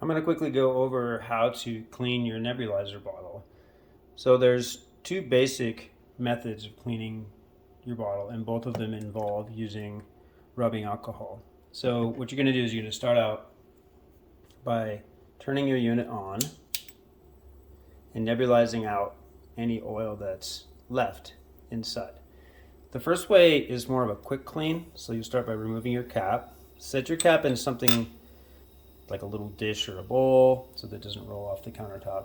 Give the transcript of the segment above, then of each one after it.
I'm going to quickly go over how to clean your nebulizer bottle. So there's two basic methods of cleaning your bottle, and both of them involve using rubbing alcohol. So what you're going to do is you're going to start out by turning your unit on and nebulizing out any oil that's left inside. The first way is more of a quick clean, so you start by removing your cap. Set your cap in something like a little dish or a bowl so that it doesn't roll off the countertop.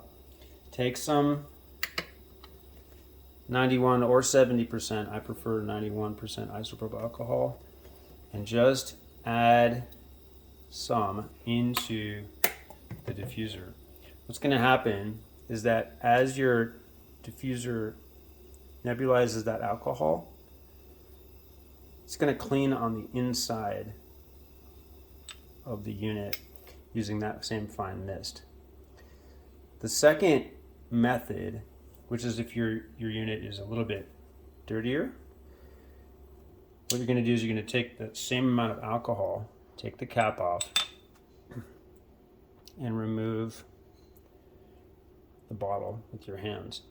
Take some 91 or 70%, I prefer 91% isopropyl alcohol, and just add some into the diffuser. What's going to happen is that as your diffuser nebulizes that alcohol, it's going to clean on the inside of the unit using that same fine mist. The second method, which is if your unit is a little bit dirtier, what you're going to do is you're going to take the same amount of alcohol, take the cap off, and remove the bottle with your hands.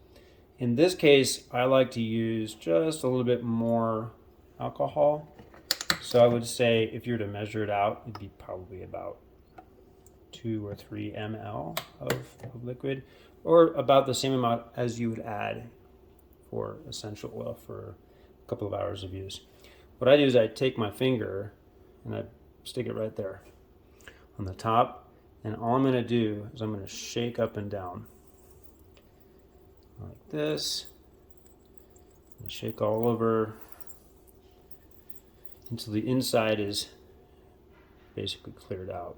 In this case, I like to use just a little bit more alcohol. So I would say if you were to measure it out, it'd be probably about 2 or 3 ml of liquid, or about the same amount as you would add for essential oil for a couple of hours of use. What I do is I take my finger and I stick it right there on the top, and all I'm going to do is I'm going to shake up and down like this, and shake all over until the inside is basically cleared out.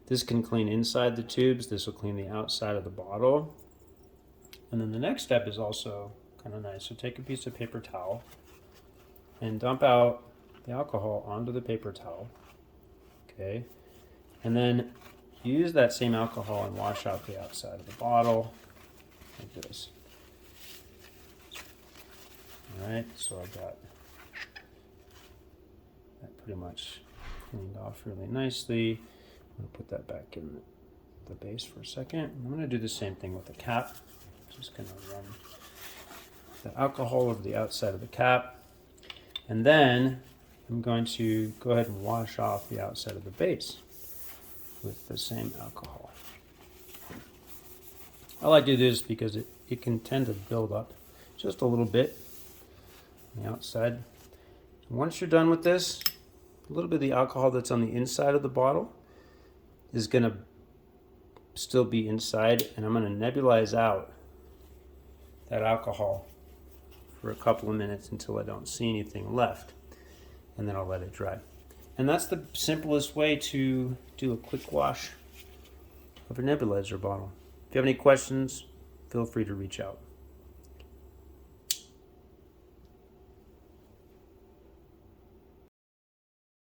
This can clean inside the tubes, this will clean the outside of the bottle. And then the next step is also kind of nice. So take a piece of paper towel and dump out the alcohol onto the paper towel. Okay. And then use that same alcohol and wash out the outside of the bottle like this. Alright, so I've got that pretty much cleaned off really nicely. I'm going to put that back in the base for a second. I'm going to do the same thing with the cap. Just going to run the alcohol over the outside of the cap. And then I'm going to go ahead and wash off the outside of the base with the same alcohol. I like to do this because it can tend to build up just a little bit on the outside. Once you're done with this, a little bit of the alcohol that's on the inside of the bottle is going to still be inside, and I'm going to nebulize out that alcohol for a couple of minutes until I don't see anything left, and then I'll let it dry. And that's the simplest way to do a quick wash of a nebulizer bottle. If you have any questions, feel free to reach out.